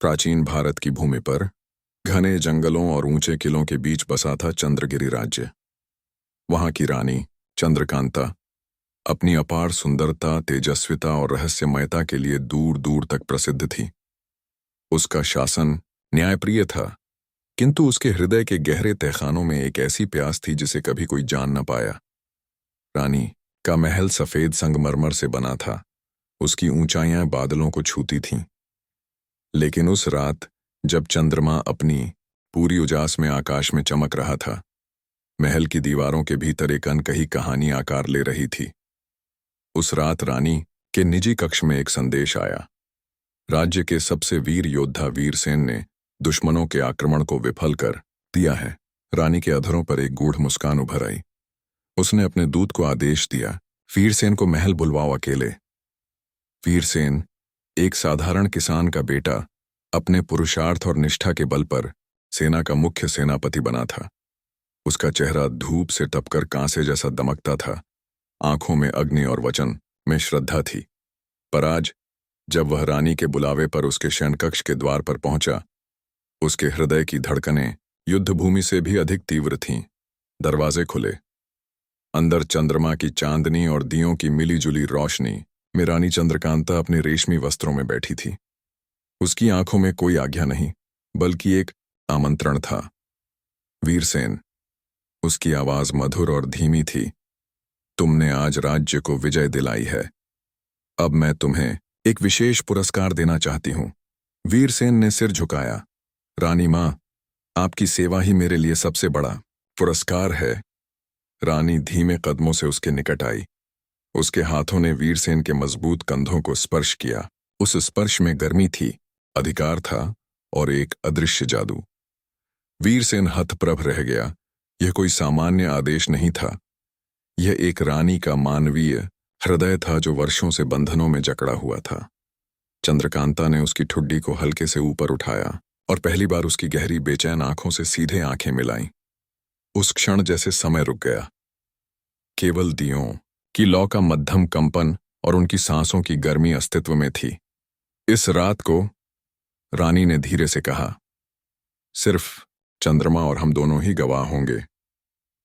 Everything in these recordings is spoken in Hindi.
प्राचीन भारत की भूमि पर घने जंगलों और ऊंचे किलों के बीच बसा था चंद्रगिरि राज्य। वहां की रानी चंद्रकांता अपनी अपार सुंदरता, तेजस्विता और रहस्यमयता के लिए दूर दूर तक प्रसिद्ध थी। उसका शासन न्यायप्रिय था, किंतु उसके हृदय के गहरे तहखानों में एक ऐसी प्यास थी जिसे कभी कोई जान न पाया। रानी का महल सफेद संगमरमर से बना था। उसकी ऊंचाइयां बादलों को छूती थीं। लेकिन उस रात, जब चंद्रमा अपनी पूरी उजास में आकाश में चमक रहा था, महल की दीवारों के भीतर एक अनकही कहानी आकार ले रही थी। उस रात रानी के निजी कक्ष में एक संदेश आया। राज्य के सबसे वीर योद्धा वीरसेन ने दुश्मनों के आक्रमण को विफल कर दिया है। रानी के अधरों पर एक गूढ़ मुस्कान उभर आई। उसने अपने दूत को आदेश दिया, वीरसेन को महल बुलवाओ अकेले। वीरसेन, एक साधारण किसान का बेटा, अपने पुरुषार्थ और निष्ठा के बल पर सेना का मुख्य सेनापति बना था। उसका चेहरा धूप से तपकर कांसे जैसा दमकता था। आंखों में अग्नि और वचन में श्रद्धा थी। पर आज, जब वह रानी के बुलावे पर उसके शयनकक्ष के द्वार पर पहुंचा, उसके हृदय की धड़कनें युद्धभूमि से भी अधिक तीव्र थीं। दरवाजे खुले। अंदर चंद्रमा की चांदनी और दियों की मिलीजुली रोशनी में रानी चंद्रकांता अपने रेशमी वस्त्रों में बैठी थी। उसकी आंखों में कोई आज्ञा नहीं, बल्कि एक आमंत्रण था। वीरसेन, उसकी आवाज मधुर और धीमी थी, तुमने आज राज्य को विजय दिलाई है। अब मैं तुम्हें एक विशेष पुरस्कार देना चाहती हूं। वीरसेन ने सिर झुकाया। रानी मां, आपकी सेवा ही मेरे लिए सबसे बड़ा पुरस्कार है। रानी धीमे कदमों से उसके निकट आई। उसके हाथों ने वीरसेन के मजबूत कंधों को स्पर्श किया। उस स्पर्श में गर्मी थी, अधिकार था और एक अदृश्य जादू। वीरसेन हतप्रभ रह गया। यह कोई सामान्य आदेश नहीं था। यह एक रानी का मानवीय हृदय था जो वर्षों से बंधनों में जकड़ा हुआ था। चंद्रकांता ने उसकी ठुड्डी को हल्के से ऊपर उठाया और पहली बार उसकी गहरी बेचैन आंखों से सीधे आंखें मिलाईं। उस क्षण जैसे समय रुक गया। केवल दियों की लौ का मध्यम कंपन और उनकी सांसों की गर्मी अस्तित्व में थी। इस रात को, रानी ने धीरे से कहा, सिर्फ चंद्रमा और हम दोनों ही गवाह होंगे।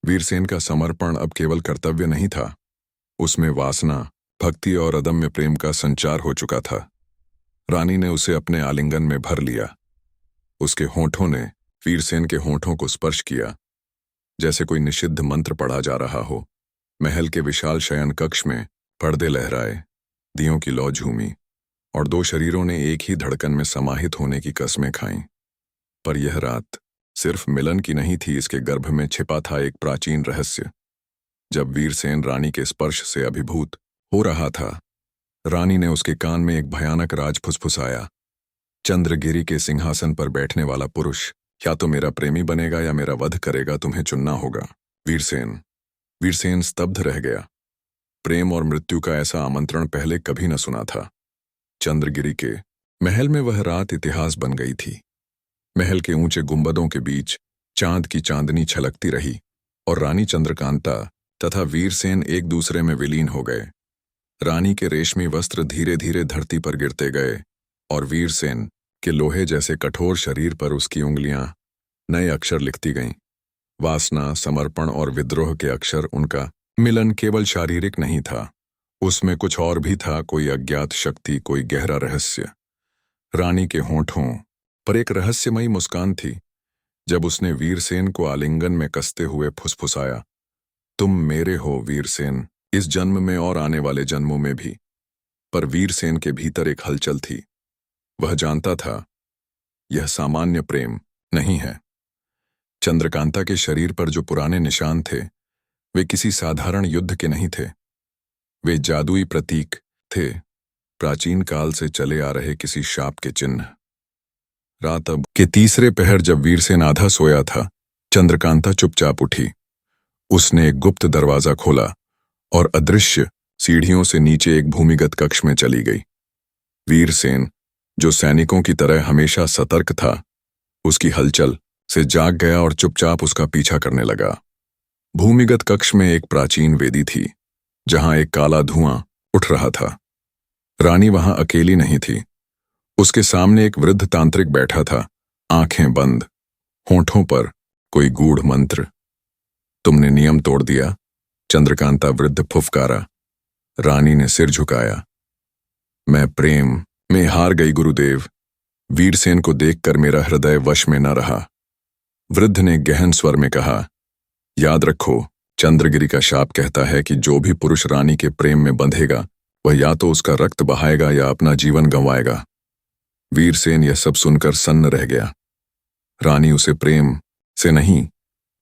वीरसेन का समर्पण अब केवल कर्तव्य नहीं था, उसमें वासना, भक्ति और अदम्य प्रेम का संचार हो चुका था। रानी ने उसे अपने आलिंगन में भर लिया। उसके होठों ने वीरसेन के होठों को स्पर्श किया, जैसे कोई निषिद्ध मंत्र पढ़ा जा रहा हो। महल के विशाल शयन कक्ष में पर्दे लहराए, दियों की लौ झूमी और दो शरीरों ने एक ही धड़कन में समाहित होने की कसमें खाईं। पर यह रात सिर्फ मिलन की नहीं थी, इसके गर्भ में छिपा था एक प्राचीन रहस्य। जब वीरसेन रानी के स्पर्श से अभिभूत हो रहा था, रानी ने उसके कान में एक भयानक राज फुसफुसाया। चंद्रगिरि के सिंहासन पर बैठने वाला पुरुष या तो मेरा प्रेमी बनेगा या मेरा वध करेगा, तुम्हें चुनना होगा। वीरसेन स्तब्ध रह गया। प्रेम और मृत्यु का ऐसा आमंत्रण पहले कभी न सुना था। चंद्रगिरि के महल में वह रात इतिहास बन गई थी। महल के ऊंचे गुंबदों के बीच चांद की चांदनी छलकती रही और रानी चंद्रकांता तथा वीरसेन एक दूसरे में विलीन हो गए। रानी के रेशमी वस्त्र धीरे धीरे धरती पर गिरते गए और वीरसेन के लोहे जैसे कठोर शरीर पर उसकी उंगलियां नए अक्षर लिखती गईं। वासना, समर्पण और विद्रोह के अक्षर। उनका मिलन केवल शारीरिक नहीं था, उसमें कुछ और भी था, कोई अज्ञात शक्ति, कोई गहरा रहस्य। रानी के होठों पर एक रहस्यमयी मुस्कान थी जब उसने वीरसेन को आलिंगन में कसते हुए फुसफुसाया, तुम मेरे हो वीरसेन, इस जन्म में और आने वाले जन्मों में भी। पर वीरसेन के भीतर एक हलचल थी। वह जानता था, यह सामान्य प्रेम नहीं है। चंद्रकांता के शरीर पर जो पुराने निशान थे, वे किसी साधारण युद्ध के नहीं थे। वे जादुई प्रतीक थे, प्राचीन काल से चले आ रहे किसी शाप के चिन्ह। रात अब के तीसरे पहर जब वीरसेन आधा सोया था, चंद्रकांता चुपचाप उठी। उसने एक गुप्त दरवाजा खोला और अदृश्य सीढ़ियों से नीचे एक भूमिगत कक्ष में चली गई। वीरसेन, जो सैनिकों की तरह हमेशा सतर्क था, उसकी हलचल से जाग गया और चुपचाप उसका पीछा करने लगा। भूमिगत कक्ष में एक प्राचीन वेदी थी, जहां एक काला धुआं उठ रहा था। रानी वहां अकेली नहीं थी। उसके सामने एक वृद्ध तांत्रिक बैठा था, आंखें बंद, होंठों पर कोई गूढ़ मंत्र। तुमने नियम तोड़ दिया, चंद्रकांता वृद्ध फुफकारा। रानी ने सिर झुकाया। मैं प्रेम में हार गई गुरुदेव। वीरसेन को देखकर मेरा हृदय वश में न रहा। वृद्ध ने गहन स्वर में कहा, याद रखो, चंद्रगिरी का शाप कहता है कि जो भी पुरुष रानी के प्रेम में बंधेगा वह या तो उसका रक्त बहाएगा या अपना जीवन गंवाएगा। वीरसेन यह सब सुनकर सन्न रह गया। रानी उसे प्रेम से नहीं,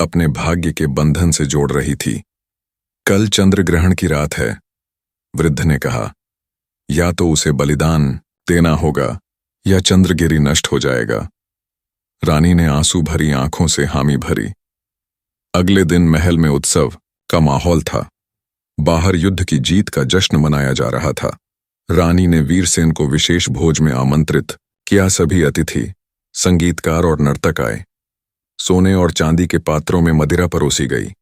अपने भाग्य के बंधन से जोड़ रही थी। कल चंद्र ग्रहण की रात है, वृद्ध ने कहा। या तो उसे बलिदान देना होगा या चंद्रगिरी नष्ट हो जाएगा। रानी ने आंसू भरी आंखों से हामी भरी। अगले दिन महल में उत्सव का माहौल था। बाहर युद्ध की जीत का जश्न मनाया जा रहा था। रानी ने वीरसेन को विशेष भोज में आमंत्रित किया। सभी अतिथि, संगीतकार और नर्तक आए। सोने और चांदी के पात्रों में मदिरा परोसी गई,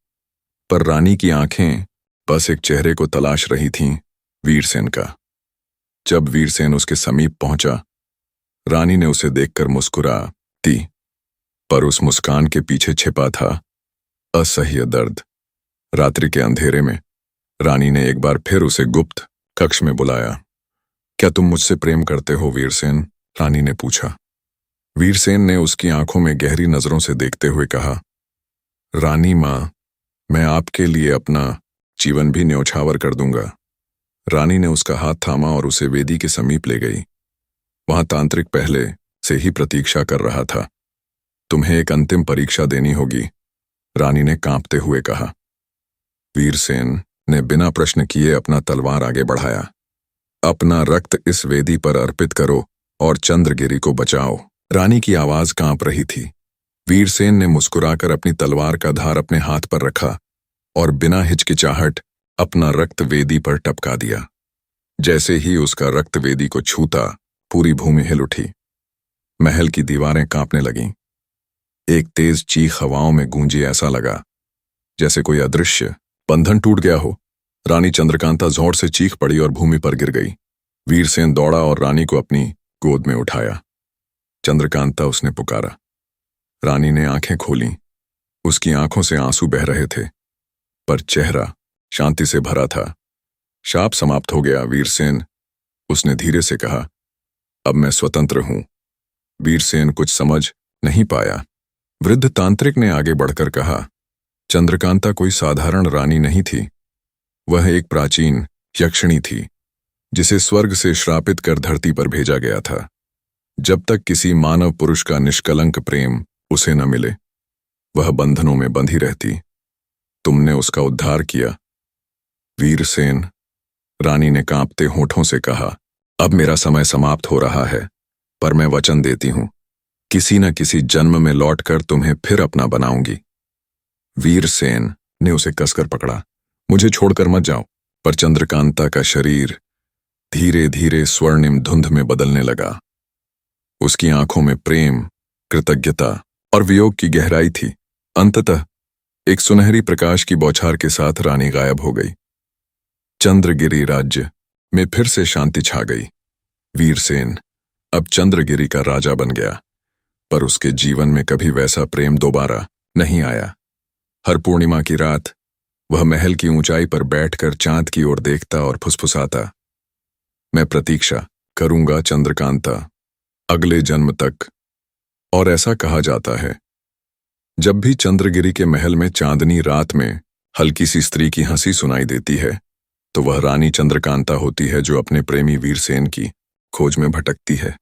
पर रानी की आंखें बस एक चेहरे को तलाश रही थीं, वीरसेन का। जब वीरसेन उसके समीप पहुंचा, रानी ने उसे देखकर मुस्कुरा दी, पर उस मुस्कान के पीछे छिपा था असह्य दर्द। रात्रि के अंधेरे में रानी ने एक बार फिर उसे गुप्त कक्ष में बुलाया। क्या तुम मुझसे प्रेम करते हो वीरसेन? रानी ने पूछा। वीरसेन ने उसकी आंखों में गहरी नजरों से देखते हुए कहा, रानी मां, मैं आपके लिए अपना जीवन भी न्यौछावर कर दूंगा। रानी ने उसका हाथ थामा और उसे वेदी के समीप ले गई। वहां तांत्रिक पहले से ही प्रतीक्षा कर रहा था। तुम्हें एक अंतिम परीक्षा देनी होगी, रानी ने कांपते हुए कहा। वीरसेन ने बिना प्रश्न किए अपना तलवार आगे बढ़ाया। अपना रक्त इस वेदी पर अर्पित करो और चंद्रगिरी को बचाओ। रानी की आवाज कांप रही थी। वीरसेन ने मुस्कुराकर अपनी तलवार का धार अपने हाथ पर रखा और बिना हिचकिचाहट अपना रक्त वेदी पर टपका दिया। जैसे ही उसका रक्त वेदी को छूता, पूरी भूमि हिल उठी। महल की दीवारें कांपने लगीं। एक तेज चीख हवाओं में गूंजी। ऐसा लगा जैसे कोई अदृश्य बंधन टूट गया हो। रानी चंद्रकांता जोर से चीख पड़ी और भूमि पर गिर गई। वीरसेन दौड़ा और रानी को अपनी गोद में उठाया। चंद्रकांता, उसने पुकारा। रानी ने आंखें खोलीं। उसकी आंखों से आंसू बह रहे थे, पर चेहरा शांति से भरा था। शाप समाप्त हो गया वीरसेन, उसने धीरे से कहा। अब मैं स्वतंत्र हूं। वीरसेन कुछ समझ नहीं पाया। वृद्ध तांत्रिक ने आगे बढ़कर कहा, चंद्रकांता कोई साधारण रानी नहीं थी। वह एक प्राचीन यक्षिणी थी, जिसे स्वर्ग से श्रापित कर धरती पर भेजा गया था। जब तक किसी मानव पुरुष का निष्कलंक प्रेम उसे न मिले, वह बंधनों में बंधी रहती। तुमने उसका उद्धार किया, वीरसेन, रानी ने कांपते होठों से कहा। अब मेरा समय समाप्त हो रहा है, पर मैं वचन देती हूं, किसी न किसी जन्म में लौटकर तुम्हें फिर अपना बनाऊंगी। वीरसेन ने उसे कसकर पकड़ा। मुझे छोड़कर मत जाओ। पर चंद्रकांता का शरीर धीरे धीरे स्वर्णिम धुंध में बदलने लगा। उसकी आंखों में प्रेम, कृतज्ञता और वियोग की गहराई थी। अंततः एक सुनहरी प्रकाश की बौछार के साथ रानी गायब हो गई। चंद्रगिरी राज्य में फिर से शांति छा गई। वीरसेन अब चंद्रगिरी का राजा बन गया, पर उसके जीवन में कभी वैसा प्रेम दोबारा नहीं आया। हर पूर्णिमा की रात वह महल की ऊंचाई पर बैठकर चांद की ओर देखता और फुसफुसाता, मैं प्रतीक्षा करूंगा चंद्रकांता, अगले जन्म तक। और ऐसा कहा जाता है, जब भी चंद्रगिरी के महल में चांदनी रात में हल्की सी स्त्री की हंसी सुनाई देती है, तो वह रानी चंद्रकांता होती है, जो अपने प्रेमी वीरसेन की खोज में भटकती है।